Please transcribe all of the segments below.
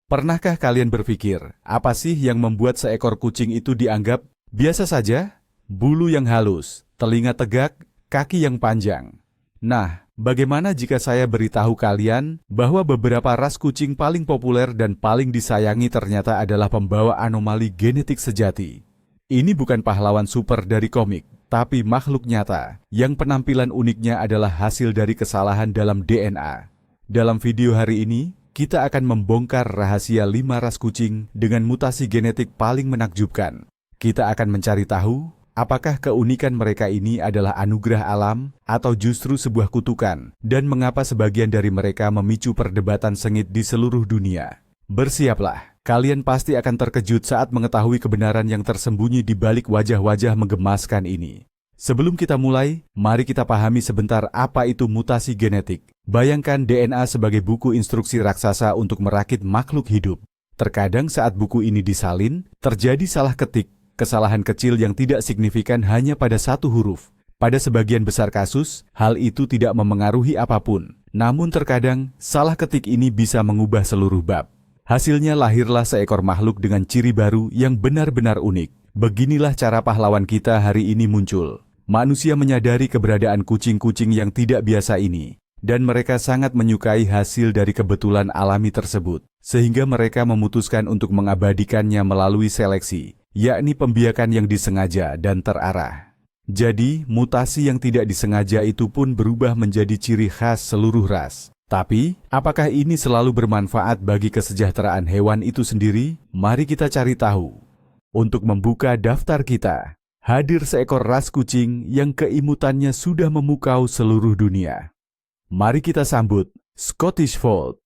Pernahkah kalian berpikir, apa sih yang membuat seekor kucing itu dianggap biasa saja? Bulu yang halus, telinga tegak, kaki yang panjang. Nah, bagaimana jika saya beritahu kalian bahwa beberapa ras kucing paling populer dan paling disayangi ternyata adalah pembawa anomali genetik sejati? Ini bukan pahlawan super dari komik, tapi makhluk nyata yang penampilan uniknya adalah hasil dari kesalahan dalam DNA. Dalam video hari ini, kita akan membongkar rahasia 5 ras kucing dengan mutasi genetik paling menakjubkan. Kita akan mencari tahu apakah keunikan mereka ini adalah anugerah alam atau justru sebuah kutukan, dan mengapa sebagian dari mereka memicu perdebatan sengit di seluruh dunia. Bersiaplah, kalian pasti akan terkejut saat mengetahui kebenaran yang tersembunyi di balik wajah-wajah menggemaskan ini. Sebelum kita mulai, mari kita pahami sebentar apa itu mutasi genetik. Bayangkan DNA sebagai buku instruksi raksasa untuk merakit makhluk hidup. Terkadang saat buku ini disalin, terjadi salah ketik, kesalahan kecil yang tidak signifikan hanya pada satu huruf. Pada sebagian besar kasus, hal itu tidak memengaruhi apapun. Namun terkadang, salah ketik ini bisa mengubah seluruh bab. Hasilnya lahirlah seekor makhluk dengan ciri baru yang benar-benar unik. Beginilah cara pahlawan kita hari ini muncul. Manusia menyadari keberadaan kucing-kucing yang tidak biasa ini, dan mereka sangat menyukai hasil dari kebetulan alami tersebut, sehingga mereka memutuskan untuk mengabadikannya melalui seleksi, yakni pembiakan yang disengaja dan terarah. Jadi, mutasi yang tidak disengaja itu pun berubah menjadi ciri khas seluruh ras. Tapi, apakah ini selalu bermanfaat bagi kesejahteraan hewan itu sendiri? Mari kita cari tahu. Untuk membuka daftar kita, hadir seekor ras kucing yang keimutannya sudah memukau seluruh dunia. Mari kita sambut Scottish Fold.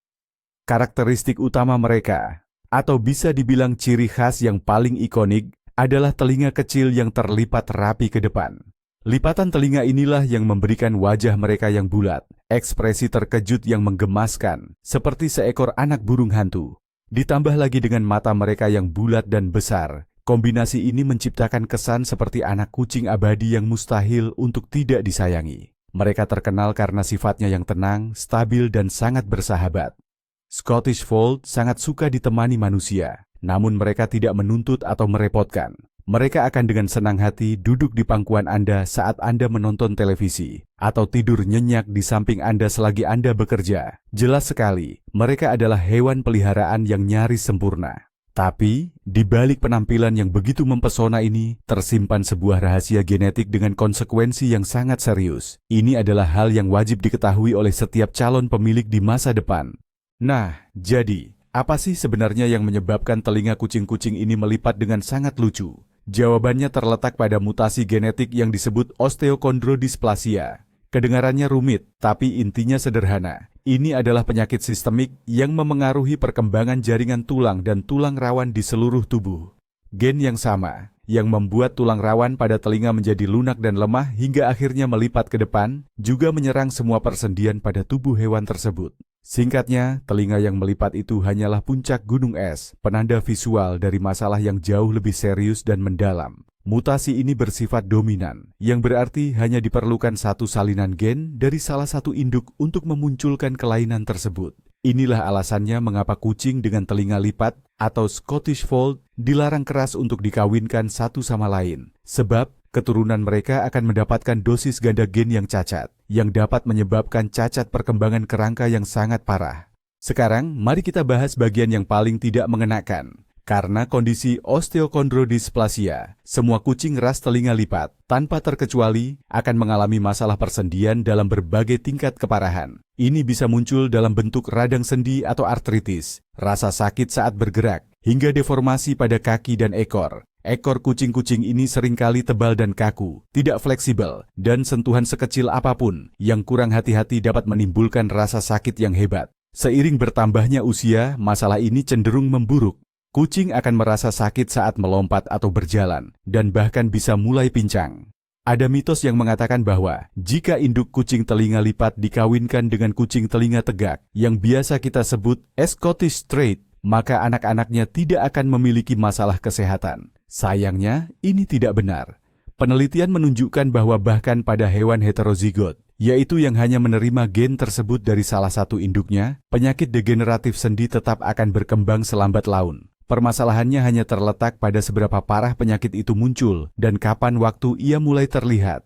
Karakteristik utama mereka, atau bisa dibilang ciri khas yang paling ikonik, adalah telinga kecil yang terlipat rapi ke depan. Lipatan telinga inilah yang memberikan wajah mereka yang bulat, ekspresi terkejut yang menggemaskan, seperti seekor anak burung hantu. Ditambah lagi dengan mata mereka yang bulat dan besar. Kombinasi ini menciptakan kesan seperti anak kucing abadi yang mustahil untuk tidak disayangi. Mereka terkenal karena sifatnya yang tenang, stabil, dan sangat bersahabat. Scottish Fold sangat suka ditemani manusia, namun mereka tidak menuntut atau merepotkan. Mereka akan dengan senang hati duduk di pangkuan Anda saat Anda menonton televisi, atau tidur nyenyak di samping Anda selagi Anda bekerja. Jelas sekali, mereka adalah hewan peliharaan yang nyaris sempurna. Tapi, di balik penampilan yang begitu mempesona ini, tersimpan sebuah rahasia genetik dengan konsekuensi yang sangat serius. Ini adalah hal yang wajib diketahui oleh setiap calon pemilik di masa depan. Nah, jadi, apa sih sebenarnya yang menyebabkan telinga kucing-kucing ini melipat dengan sangat lucu? Jawabannya terletak pada mutasi genetik yang disebut osteochondrodysplasia. Kedengarannya rumit, tapi intinya sederhana. Ini adalah penyakit sistemik yang memengaruhi perkembangan jaringan tulang dan tulang rawan di seluruh tubuh. Gen yang sama, yang membuat tulang rawan pada telinga menjadi lunak dan lemah hingga akhirnya melipat ke depan, juga menyerang semua persendian pada tubuh hewan tersebut. Singkatnya, telinga yang melipat itu hanyalah puncak gunung es, penanda visual dari masalah yang jauh lebih serius dan mendalam. Mutasi ini bersifat dominan, yang berarti hanya diperlukan satu salinan gen dari salah satu induk untuk memunculkan kelainan tersebut. Inilah alasannya mengapa kucing dengan telinga lipat atau Scottish Fold dilarang keras untuk dikawinkan satu sama lain, sebab keturunan mereka akan mendapatkan dosis ganda gen yang cacat, yang dapat menyebabkan cacat perkembangan kerangka yang sangat parah. Sekarang, mari kita bahas bagian yang paling tidak mengenakan. Karena kondisi osteochondrodysplasia, semua kucing ras telinga lipat, tanpa terkecuali, akan mengalami masalah persendian dalam berbagai tingkat keparahan. Ini bisa muncul dalam bentuk radang sendi atau artritis, rasa sakit saat bergerak, hingga deformasi pada kaki dan ekor. Ekor kucing-kucing ini seringkali tebal dan kaku, tidak fleksibel, dan sentuhan sekecil apapun yang kurang hati-hati dapat menimbulkan rasa sakit yang hebat. Seiring bertambahnya usia, masalah ini cenderung memburuk. Kucing akan merasa sakit saat melompat atau berjalan, dan bahkan bisa mulai pincang. Ada mitos yang mengatakan bahwa jika induk kucing telinga lipat dikawinkan dengan kucing telinga tegak, yang biasa kita sebut Scottish Straight, maka anak-anaknya tidak akan memiliki masalah kesehatan. Sayangnya, ini tidak benar. Penelitian menunjukkan bahwa bahkan pada hewan heterozigot, yaitu yang hanya menerima gen tersebut dari salah satu induknya, penyakit degeneratif sendi tetap akan berkembang selambat laun. Permasalahannya hanya terletak pada seberapa parah penyakit itu muncul dan kapan waktu ia mulai terlihat.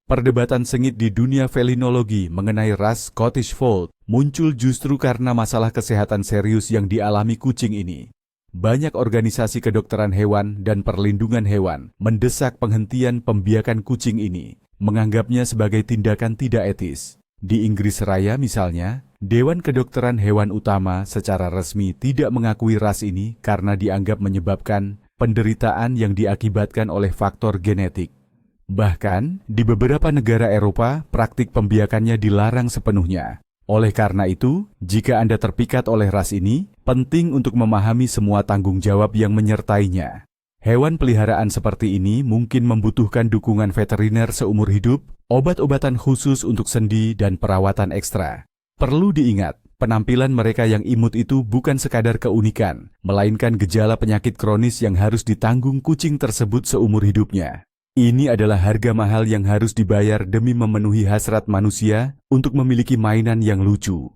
Perdebatan sengit di dunia felinologi mengenai ras Scottish Fold muncul justru karena masalah kesehatan serius yang dialami kucing ini. Banyak organisasi kedokteran hewan dan perlindungan hewan mendesak penghentian pembiakan kucing ini, menganggapnya sebagai tindakan tidak etis. Di Inggris Raya misalnya, Dewan Kedokteran Hewan Utama secara resmi tidak mengakui ras ini karena dianggap menyebabkan penderitaan yang diakibatkan oleh faktor genetik. Bahkan, di beberapa negara Eropa, praktik pembiakannya dilarang sepenuhnya. Oleh karena itu, jika Anda terpikat oleh ras ini, penting untuk memahami semua tanggung jawab yang menyertainya. Hewan peliharaan seperti ini mungkin membutuhkan dukungan veteriner seumur hidup, obat-obatan khusus untuk sendi, dan perawatan ekstra. Perlu diingat, penampilan mereka yang imut itu bukan sekadar keunikan, melainkan gejala penyakit kronis yang harus ditanggung kucing tersebut seumur hidupnya. Ini adalah harga mahal yang harus dibayar demi memenuhi hasrat manusia untuk memiliki mainan yang lucu.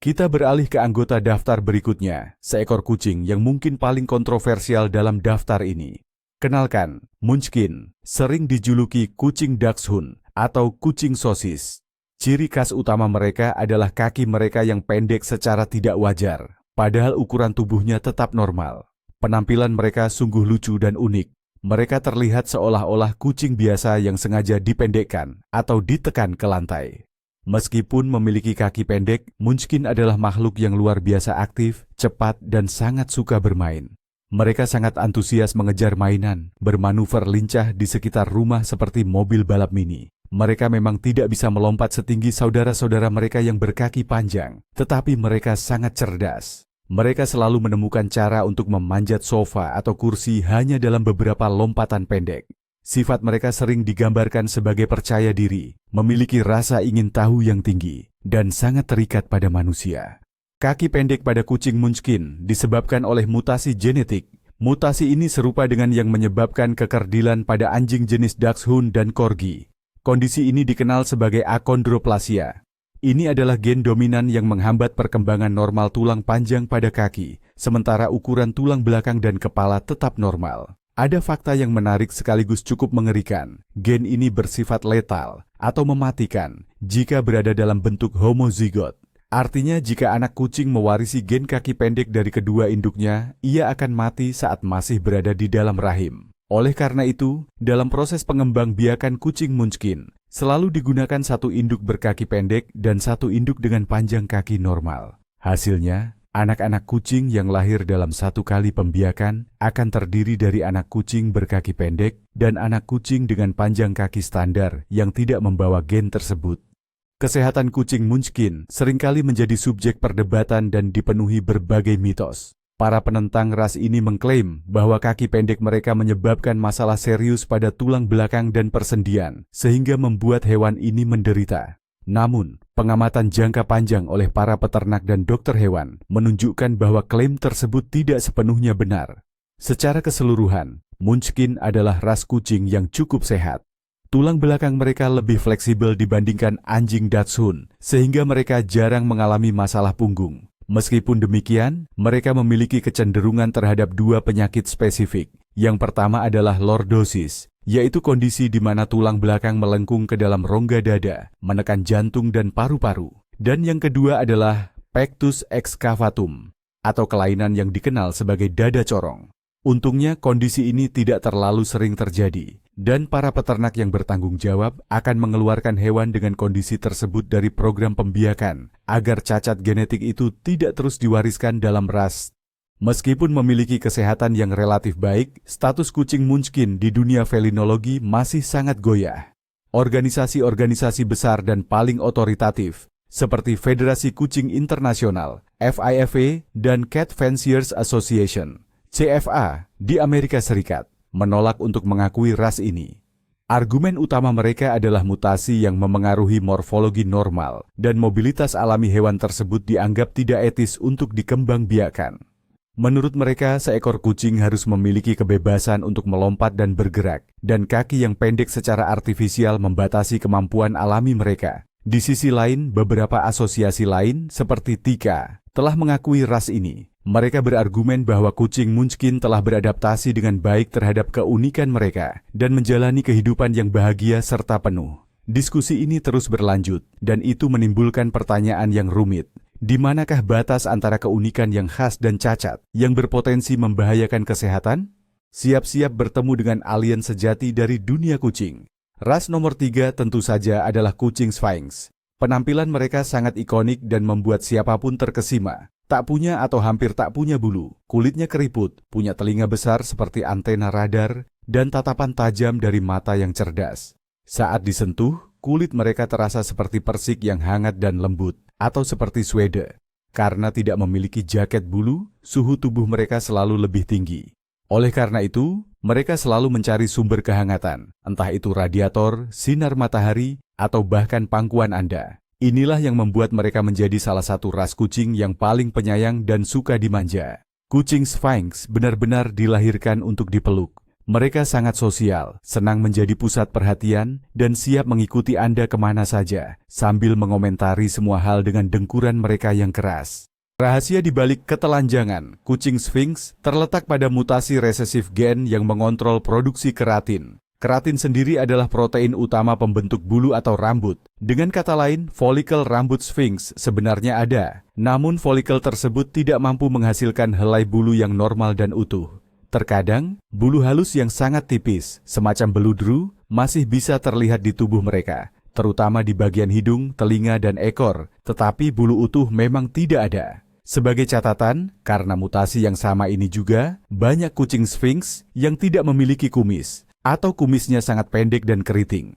Kita beralih ke anggota daftar berikutnya, seekor kucing yang mungkin paling kontroversial dalam daftar ini. Kenalkan, Munchkin, sering dijuluki kucing Dachshund atau kucing sosis. Ciri khas utama mereka adalah kaki mereka yang pendek secara tidak wajar, padahal ukuran tubuhnya tetap normal. Penampilan mereka sungguh lucu dan unik. Mereka terlihat seolah-olah kucing biasa yang sengaja dipendekkan atau ditekan ke lantai. Meskipun memiliki kaki pendek, Munchkin adalah makhluk yang luar biasa aktif, cepat, dan sangat suka bermain. Mereka sangat antusias mengejar mainan, bermanuver lincah di sekitar rumah seperti mobil balap mini. Mereka memang tidak bisa melompat setinggi saudara-saudara mereka yang berkaki panjang, tetapi mereka sangat cerdas. Mereka selalu menemukan cara untuk memanjat sofa atau kursi hanya dalam beberapa lompatan pendek. Sifat mereka sering digambarkan sebagai percaya diri, memiliki rasa ingin tahu yang tinggi, dan sangat terikat pada manusia. Kaki pendek pada kucing Munchkin disebabkan oleh mutasi genetik. Mutasi ini serupa dengan yang menyebabkan kekerdilan pada anjing jenis Dachshund dan Corgi. Kondisi ini dikenal sebagai akondroplasia. Ini adalah gen dominan yang menghambat perkembangan normal tulang panjang pada kaki, sementara ukuran tulang belakang dan kepala tetap normal. Ada fakta yang menarik sekaligus cukup mengerikan. Gen ini bersifat letal atau mematikan jika berada dalam bentuk homozigot. Artinya jika anak kucing mewarisi gen kaki pendek dari kedua induknya, ia akan mati saat masih berada di dalam rahim. Oleh karena itu, dalam proses pengembangbiakan kucing Munchkin, selalu digunakan satu induk berkaki pendek dan satu induk dengan panjang kaki normal. Hasilnya, anak-anak kucing yang lahir dalam satu kali pembiakan akan terdiri dari anak kucing berkaki pendek dan anak kucing dengan panjang kaki standar yang tidak membawa gen tersebut. Kesehatan kucing Munchkin seringkali menjadi subjek perdebatan dan dipenuhi berbagai mitos. Para penentang ras ini mengklaim bahwa kaki pendek mereka menyebabkan masalah serius pada tulang belakang dan persendian, sehingga membuat hewan ini menderita. Namun, pengamatan jangka panjang oleh para peternak dan dokter hewan menunjukkan bahwa klaim tersebut tidak sepenuhnya benar. Secara keseluruhan, Munchkin adalah ras kucing yang cukup sehat. Tulang belakang mereka lebih fleksibel dibandingkan anjing Dachshund, sehingga mereka jarang mengalami masalah punggung. Meskipun demikian, mereka memiliki kecenderungan terhadap dua penyakit spesifik. Yang pertama adalah lordosis, yaitu kondisi di mana tulang belakang melengkung ke dalam rongga dada, menekan jantung dan paru-paru. Dan yang kedua adalah pectus excavatum, atau kelainan yang dikenal sebagai dada corong. Untungnya kondisi ini tidak terlalu sering terjadi, dan para peternak yang bertanggung jawab akan mengeluarkan hewan dengan kondisi tersebut dari program pembiakan, agar cacat genetik itu tidak terus diwariskan dalam ras. Meskipun memiliki kesehatan yang relatif baik, status kucing Munchkin di dunia felinologi masih sangat goyah. Organisasi-organisasi besar dan paling otoritatif, seperti Federasi Kucing Internasional, FIFA, dan Cat Fanciers Association, CFA, di Amerika Serikat, menolak untuk mengakui ras ini. Argumen utama mereka adalah mutasi yang memengaruhi morfologi normal dan mobilitas alami hewan tersebut dianggap tidak etis untuk dikembangbiakan. Menurut mereka, seekor kucing harus memiliki kebebasan untuk melompat dan bergerak, dan kaki yang pendek secara artifisial membatasi kemampuan alami mereka. Di sisi lain, beberapa asosiasi lain seperti Tika telah mengakui ras ini. Mereka berargumen bahwa kucing Munchkin telah beradaptasi dengan baik terhadap keunikan mereka dan menjalani kehidupan yang bahagia serta penuh. Diskusi ini terus berlanjut, dan itu menimbulkan pertanyaan yang rumit. Di manakah batas antara keunikan yang khas dan cacat yang berpotensi membahayakan kesehatan? Siap-siap bertemu dengan alien sejati dari dunia kucing. Ras nomor 3 tentu saja adalah kucing Sphynx. Penampilan mereka sangat ikonik dan membuat siapapun terkesima. Tak punya atau hampir tak punya bulu, kulitnya keriput, punya telinga besar seperti antena radar, dan tatapan tajam dari mata yang cerdas. Saat disentuh, kulit mereka terasa seperti persik yang hangat dan lembut, atau seperti suede. Karena tidak memiliki jaket bulu, suhu tubuh mereka selalu lebih tinggi. Oleh karena itu, mereka selalu mencari sumber kehangatan, entah itu radiator, sinar matahari, atau bahkan pangkuan Anda. Inilah yang membuat mereka menjadi salah satu ras kucing yang paling penyayang dan suka dimanja. Kucing Sphynx benar-benar dilahirkan untuk dipeluk. Mereka sangat sosial, senang menjadi pusat perhatian, dan siap mengikuti Anda kemana saja, sambil mengomentari semua hal dengan dengkuran mereka yang keras. Rahasia di balik ketelanjangan kucing Sphynx terletak pada mutasi resesif gen yang mengontrol produksi keratin. Keratin sendiri adalah protein utama pembentuk bulu atau rambut. Dengan kata lain, folikel rambut Sphynx sebenarnya ada, namun folikel tersebut tidak mampu menghasilkan helai bulu yang normal dan utuh. Terkadang, bulu halus yang sangat tipis, semacam beludru, masih bisa terlihat di tubuh mereka, terutama di bagian hidung, telinga, dan ekor, tetapi bulu utuh memang tidak ada. Sebagai catatan, karena mutasi yang sama ini juga, banyak kucing Sphynx yang tidak memiliki kumis, atau kumisnya sangat pendek dan keriting.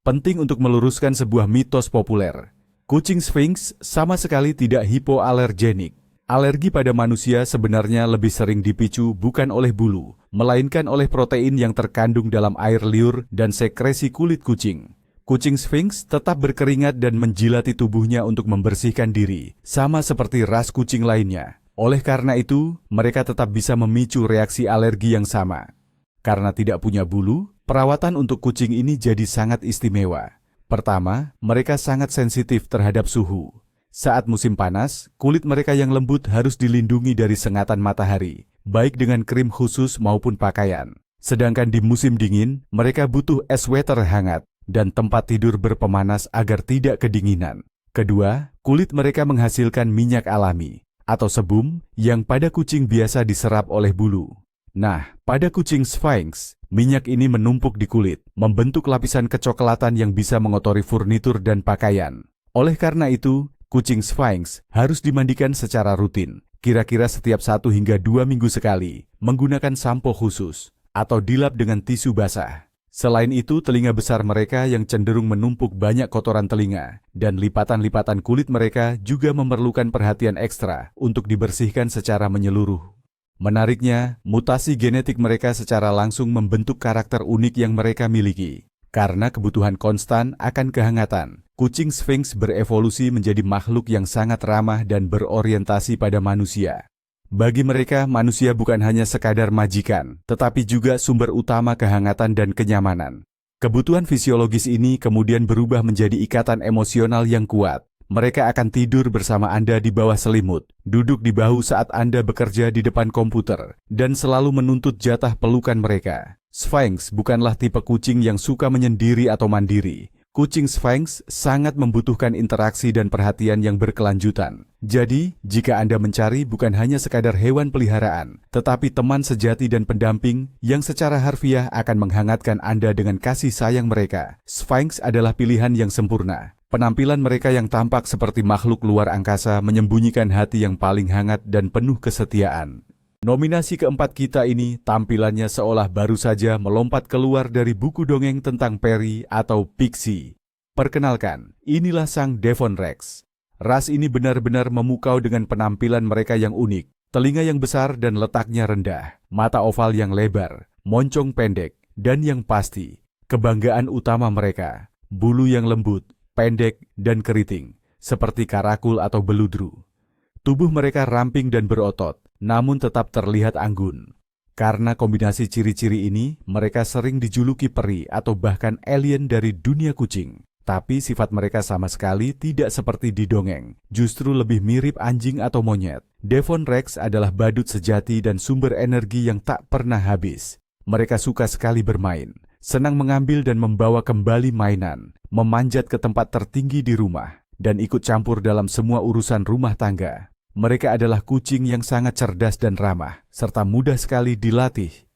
Penting untuk meluruskan sebuah mitos populer. Kucing Sphynx sama sekali tidak hipoalergenik. Alergi pada manusia sebenarnya lebih sering dipicu bukan oleh bulu, melainkan oleh protein yang terkandung dalam air liur dan sekresi kulit kucing. Kucing Sphynx tetap berkeringat dan menjilati tubuhnya untuk membersihkan diri, sama seperti ras kucing lainnya. Oleh karena itu, mereka tetap bisa memicu reaksi alergi yang sama. Karena tidak punya bulu, perawatan untuk kucing ini jadi sangat istimewa. Pertama, mereka sangat sensitif terhadap suhu. Saat musim panas, kulit mereka yang lembut harus dilindungi dari sengatan matahari, baik dengan krim khusus maupun pakaian. Sedangkan di musim dingin, mereka butuh sweater hangat dan tempat tidur berpemanas agar tidak kedinginan. Kedua, kulit mereka menghasilkan minyak alami atau sebum yang pada kucing biasa diserap oleh bulu. Nah, pada kucing Sphynx, minyak ini menumpuk di kulit, membentuk lapisan kecoklatan yang bisa mengotori furnitur dan pakaian. Oleh karena itu, kucing Sphynx harus dimandikan secara rutin, kira-kira setiap 1 hingga 2 minggu sekali, menggunakan sampo khusus, atau dilap dengan tisu basah. Selain itu, telinga besar mereka yang cenderung menumpuk banyak kotoran telinga, dan lipatan-lipatan kulit mereka juga memerlukan perhatian ekstra untuk dibersihkan secara menyeluruh. Menariknya, mutasi genetik mereka secara langsung membentuk karakter unik yang mereka miliki. Karena kebutuhan konstan akan kehangatan, kucing Sphynx berevolusi menjadi makhluk yang sangat ramah dan berorientasi pada manusia. Bagi mereka, manusia bukan hanya sekadar majikan, tetapi juga sumber utama kehangatan dan kenyamanan. Kebutuhan fisiologis ini kemudian berubah menjadi ikatan emosional yang kuat. Mereka akan tidur bersama Anda di bawah selimut, duduk di bahu saat Anda bekerja di depan komputer, dan selalu menuntut jatah pelukan mereka. Sphynx bukanlah tipe kucing yang suka menyendiri atau mandiri. Kucing Sphynx sangat membutuhkan interaksi dan perhatian yang berkelanjutan. Jadi, jika Anda mencari bukan hanya sekadar hewan peliharaan, tetapi teman sejati dan pendamping yang secara harfiah akan menghangatkan Anda dengan kasih sayang mereka, Sphynx adalah pilihan yang sempurna. Penampilan mereka yang tampak seperti makhluk luar angkasa menyembunyikan hati yang paling hangat dan penuh kesetiaan. Nominasi keempat kita ini tampilannya seolah baru saja melompat keluar dari buku dongeng tentang peri atau pixie. Perkenalkan, inilah sang Devon Rex. Ras ini benar-benar memukau dengan penampilan mereka yang unik. Telinga yang besar dan letaknya rendah, mata oval yang lebar, moncong pendek, dan yang pasti, kebanggaan utama mereka, bulu yang lembut, pendek, dan keriting, seperti karakul atau beludru. Tubuh mereka ramping dan berotot, namun tetap terlihat anggun. Karena kombinasi ciri-ciri ini, mereka sering dijuluki peri atau bahkan alien dari dunia kucing. Tapi sifat mereka sama sekali tidak seperti di dongeng, justru lebih mirip anjing atau monyet. Devon Rex adalah badut sejati dan sumber energi yang tak pernah habis. Mereka suka sekali bermain, senang mengambil dan membawa kembali mainan, memanjat ke tempat tertinggi di rumah, dan ikut campur dalam semua urusan rumah tangga. Mereka adalah kucing yang sangat cerdas dan ramah, serta mudah sekali dilatih.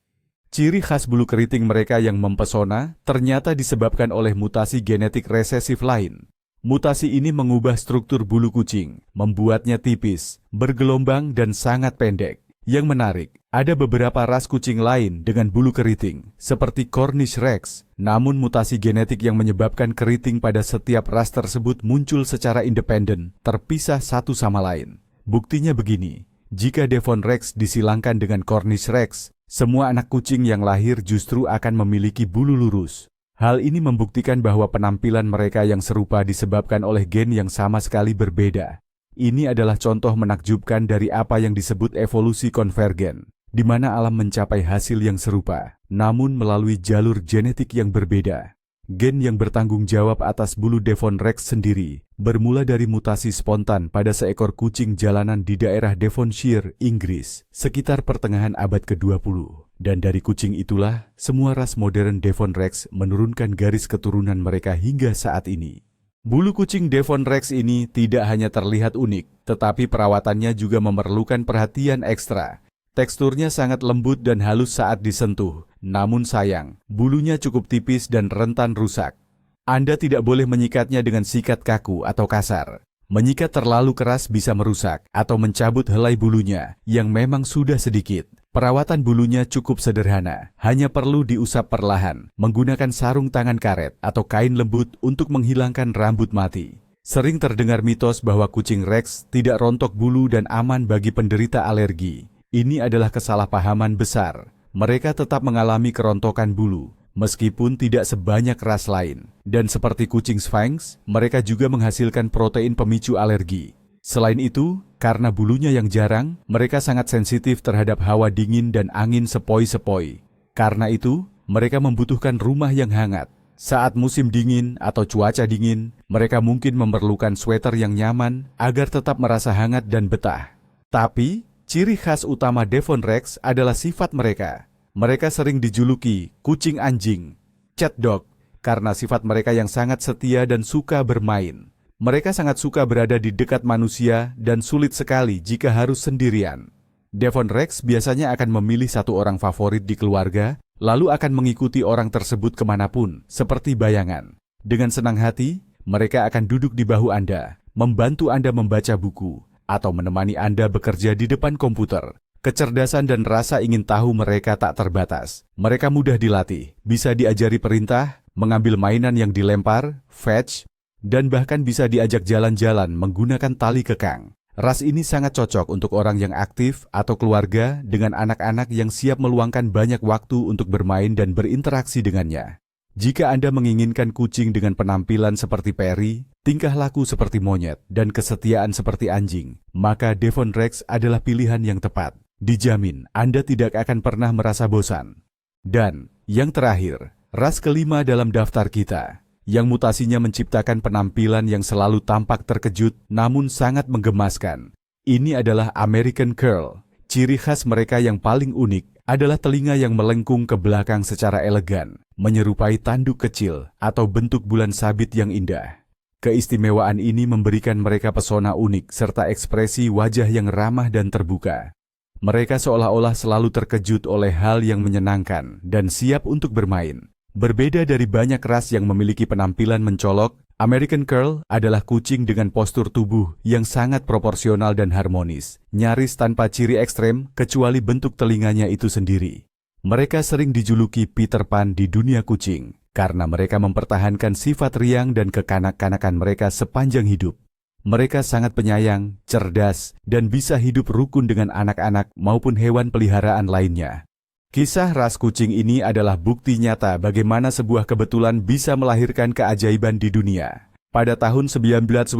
Ciri khas bulu keriting mereka yang mempesona ternyata disebabkan oleh mutasi genetik resesif lain. Mutasi ini mengubah struktur bulu kucing, membuatnya tipis, bergelombang dan sangat pendek. Yang menarik, ada beberapa ras kucing lain dengan bulu keriting, seperti Cornish Rex. Namun mutasi genetik yang menyebabkan keriting pada setiap ras tersebut muncul secara independen, terpisah satu sama lain. Buktinya begini, jika Devon Rex disilangkan dengan Cornish Rex, semua anak kucing yang lahir justru akan memiliki bulu lurus. Hal ini membuktikan bahwa penampilan mereka yang serupa disebabkan oleh gen yang sama sekali berbeda. Ini adalah contoh menakjubkan dari apa yang disebut evolusi konvergen, di mana alam mencapai hasil yang serupa, namun melalui jalur genetik yang berbeda. Gen yang bertanggung jawab atas bulu Devon Rex sendiri bermula dari mutasi spontan pada seekor kucing jalanan di daerah Devonshire, Inggris, sekitar pertengahan abad ke-20. Dan dari kucing itulah, semua ras modern Devon Rex menurunkan garis keturunan mereka hingga saat ini. Bulu kucing Devon Rex ini tidak hanya terlihat unik, tetapi perawatannya juga memerlukan perhatian ekstra. Teksturnya sangat lembut dan halus saat disentuh, namun sayang, bulunya cukup tipis dan rentan rusak. Anda tidak boleh menyikatnya dengan sikat kaku atau kasar. Menyikat terlalu keras bisa merusak atau mencabut helai bulunya yang memang sudah sedikit. Perawatan bulunya cukup sederhana, hanya perlu diusap perlahan, menggunakan sarung tangan karet atau kain lembut untuk menghilangkan rambut mati. Sering terdengar mitos bahwa kucing Rex tidak rontok bulu dan aman bagi penderita alergi. Ini adalah kesalahpahaman besar. Mereka tetap mengalami kerontokan bulu, meskipun tidak sebanyak ras lain. Dan seperti kucing Sphynx, mereka juga menghasilkan protein pemicu alergi. Selain itu, karena bulunya yang jarang, mereka sangat sensitif terhadap hawa dingin dan angin sepoi-sepoi. Karena itu, mereka membutuhkan rumah yang hangat. Saat musim dingin atau cuaca dingin, mereka mungkin memerlukan sweater yang nyaman agar tetap merasa hangat dan betah. Tapi, ciri khas utama Devon Rex adalah sifat mereka. Mereka sering dijuluki kucing anjing, cat dog, karena sifat mereka yang sangat setia dan suka bermain. Mereka sangat suka berada di dekat manusia dan sulit sekali jika harus sendirian. Devon Rex biasanya akan memilih satu orang favorit di keluarga, lalu akan mengikuti orang tersebut kemanapun, seperti bayangan. Dengan senang hati, mereka akan duduk di bahu Anda, membantu Anda membaca buku, atau menemani Anda bekerja di depan komputer. Kecerdasan dan rasa ingin tahu mereka tak terbatas. Mereka mudah dilatih, bisa diajari perintah, mengambil mainan yang dilempar, fetch, dan bahkan bisa diajak jalan-jalan menggunakan tali kekang. Ras ini sangat cocok untuk orang yang aktif atau keluarga dengan anak-anak yang siap meluangkan banyak waktu untuk bermain dan berinteraksi dengannya. Jika Anda menginginkan kucing dengan penampilan seperti Perry, tingkah laku seperti monyet, dan kesetiaan seperti anjing, maka Devon Rex adalah pilihan yang tepat. Dijamin Anda tidak akan pernah merasa bosan. Dan yang terakhir, ras kelima dalam daftar kita, yang mutasinya menciptakan penampilan yang selalu tampak terkejut namun sangat menggemaskan. Ini adalah American Curl. Ciri khas mereka yang paling unik adalah telinga yang melengkung ke belakang secara elegan, menyerupai tanduk kecil atau bentuk bulan sabit yang indah. Keistimewaan ini memberikan mereka pesona unik serta ekspresi wajah yang ramah dan terbuka. Mereka seolah-olah selalu terkejut oleh hal yang menyenangkan dan siap untuk bermain. Berbeda dari banyak ras yang memiliki penampilan mencolok, American Curl adalah kucing dengan postur tubuh yang sangat proporsional dan harmonis, nyaris tanpa ciri ekstrem kecuali bentuk telinganya itu sendiri. Mereka sering dijuluki Peter Pan di dunia kucing, karena mereka mempertahankan sifat riang dan kekanak-kanakan mereka sepanjang hidup. Mereka sangat penyayang, cerdas, dan bisa hidup rukun dengan anak-anak maupun hewan peliharaan lainnya. Kisah ras kucing ini adalah bukti nyata bagaimana sebuah kebetulan bisa melahirkan keajaiban di dunia. Pada tahun 1981,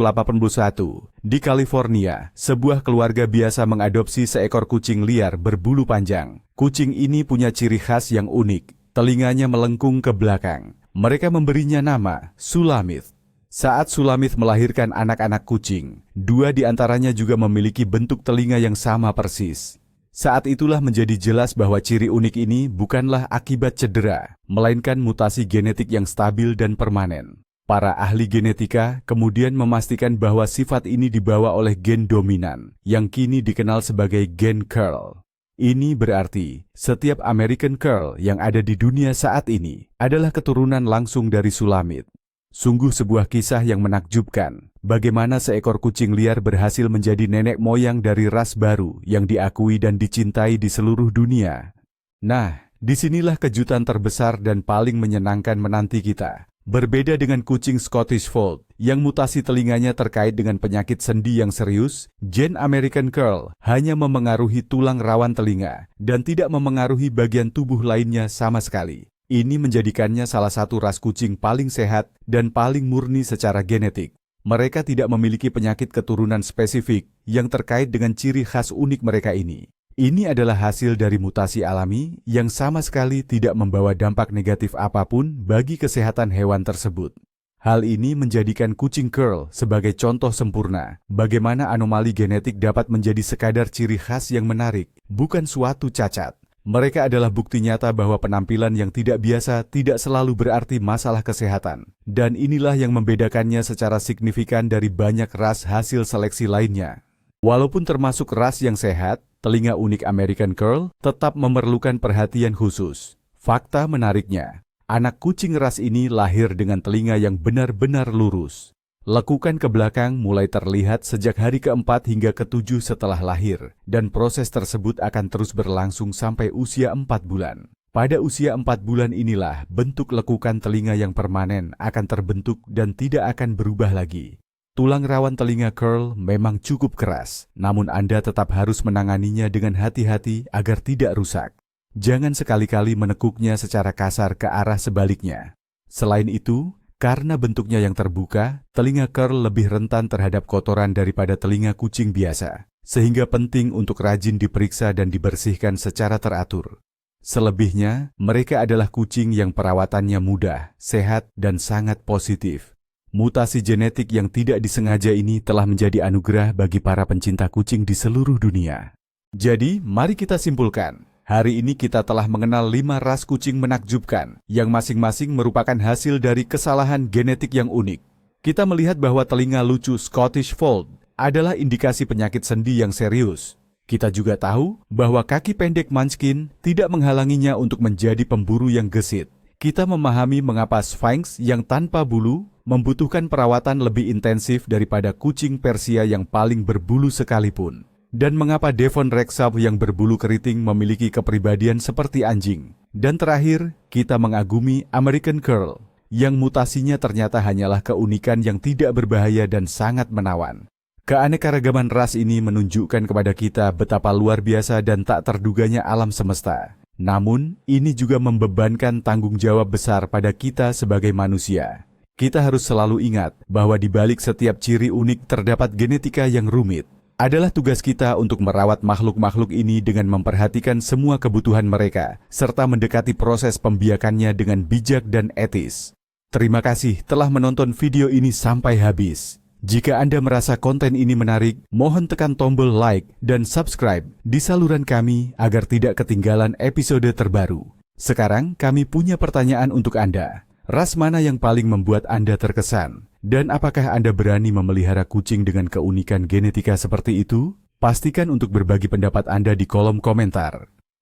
di California, sebuah keluarga biasa mengadopsi seekor kucing liar berbulu panjang. Kucing ini punya ciri khas yang unik, telinganya melengkung ke belakang. Mereka memberinya nama Sulamith. Saat Sulamith melahirkan anak-anak kucing, 2 di antaranya juga memiliki bentuk telinga yang sama persis. Saat itulah menjadi jelas bahwa ciri unik ini bukanlah akibat cedera, melainkan mutasi genetik yang stabil dan permanen. Para ahli genetika kemudian memastikan bahwa sifat ini dibawa oleh gen dominan, yang kini dikenal sebagai gen curl. Ini berarti, setiap American Curl yang ada di dunia saat ini adalah keturunan langsung dari Sulamith. Sungguh sebuah kisah yang menakjubkan, bagaimana seekor kucing liar berhasil menjadi nenek moyang dari ras baru yang diakui dan dicintai di seluruh dunia. Nah, disinilah kejutan terbesar dan paling menyenangkan menanti kita. Berbeda dengan kucing Scottish Fold, yang mutasi telinganya terkait dengan penyakit sendi yang serius, gen American Curl hanya memengaruhi tulang rawan telinga dan tidak memengaruhi bagian tubuh lainnya sama sekali. Ini menjadikannya salah satu ras kucing paling sehat dan paling murni secara genetik. Mereka tidak memiliki penyakit keturunan spesifik yang terkait dengan ciri khas unik mereka ini. Ini adalah hasil dari mutasi alami yang sama sekali tidak membawa dampak negatif apapun bagi kesehatan hewan tersebut. Hal ini menjadikan kucing curl sebagai contoh sempurna bagaimana anomali genetik dapat menjadi sekadar ciri khas yang menarik, bukan suatu cacat. Mereka adalah bukti nyata bahwa penampilan yang tidak biasa tidak selalu berarti masalah kesehatan. Dan inilah yang membedakannya secara signifikan dari banyak ras hasil seleksi lainnya. Walaupun termasuk ras yang sehat, telinga unik American Curl tetap memerlukan perhatian khusus. Fakta menariknya, anak kucing ras ini lahir dengan telinga yang benar-benar lurus. Lekukan ke belakang mulai terlihat sejak hari ke-4 hingga ke-7 setelah lahir, dan proses tersebut akan terus berlangsung sampai usia 4 bulan. Pada usia 4 bulan inilah bentuk lekukan telinga yang permanen akan terbentuk dan tidak akan berubah lagi. Tulang rawan telinga curl memang cukup keras, namun Anda tetap harus menanganinya dengan hati-hati agar tidak rusak. Jangan sekali-kali menekuknya secara kasar ke arah sebaliknya. Selain itu, karena bentuknya yang terbuka, telinga curl lebih rentan terhadap kotoran daripada telinga kucing biasa, sehingga penting untuk rajin diperiksa dan dibersihkan secara teratur. Selebihnya, mereka adalah kucing yang perawatannya mudah, sehat, dan sangat positif. Mutasi genetik yang tidak disengaja ini telah menjadi anugerah bagi para pencinta kucing di seluruh dunia. Jadi, mari kita simpulkan. Hari ini kita telah mengenal 5 ras kucing menakjubkan, yang masing-masing merupakan hasil dari kesalahan genetik yang unik. Kita melihat bahwa telinga lucu Scottish Fold adalah indikasi penyakit sendi yang serius. Kita juga tahu bahwa kaki pendek Munchkin tidak menghalanginya untuk menjadi pemburu yang gesit. Kita memahami mengapa Sphynx yang tanpa bulu membutuhkan perawatan lebih intensif daripada kucing Persia yang paling berbulu sekalipun. Dan mengapa Devon Rexall yang berbulu keriting memiliki kepribadian seperti anjing. Dan terakhir, kita mengagumi American Curl, yang mutasinya ternyata hanyalah keunikan yang tidak berbahaya dan sangat menawan. Keanekaragaman ras ini menunjukkan kepada kita betapa luar biasa dan tak terduganya alam semesta. Namun, ini juga membebankan tanggung jawab besar pada kita sebagai manusia. Kita harus selalu ingat bahwa di balik setiap ciri unik terdapat genetika yang rumit. Adalah tugas kita untuk merawat makhluk-makhluk ini dengan memperhatikan semua kebutuhan mereka, serta mendekati proses pembiakannya dengan bijak dan etis. Terima kasih telah menonton video ini sampai habis. Jika Anda merasa konten ini menarik, mohon tekan tombol like dan subscribe di saluran kami agar tidak ketinggalan episode terbaru. Sekarang kami punya pertanyaan untuk Anda. Ras mana yang paling membuat Anda terkesan? Dan apakah Anda berani memelihara kucing dengan keunikan genetika seperti itu? Pastikan untuk berbagi pendapat Anda di kolom komentar.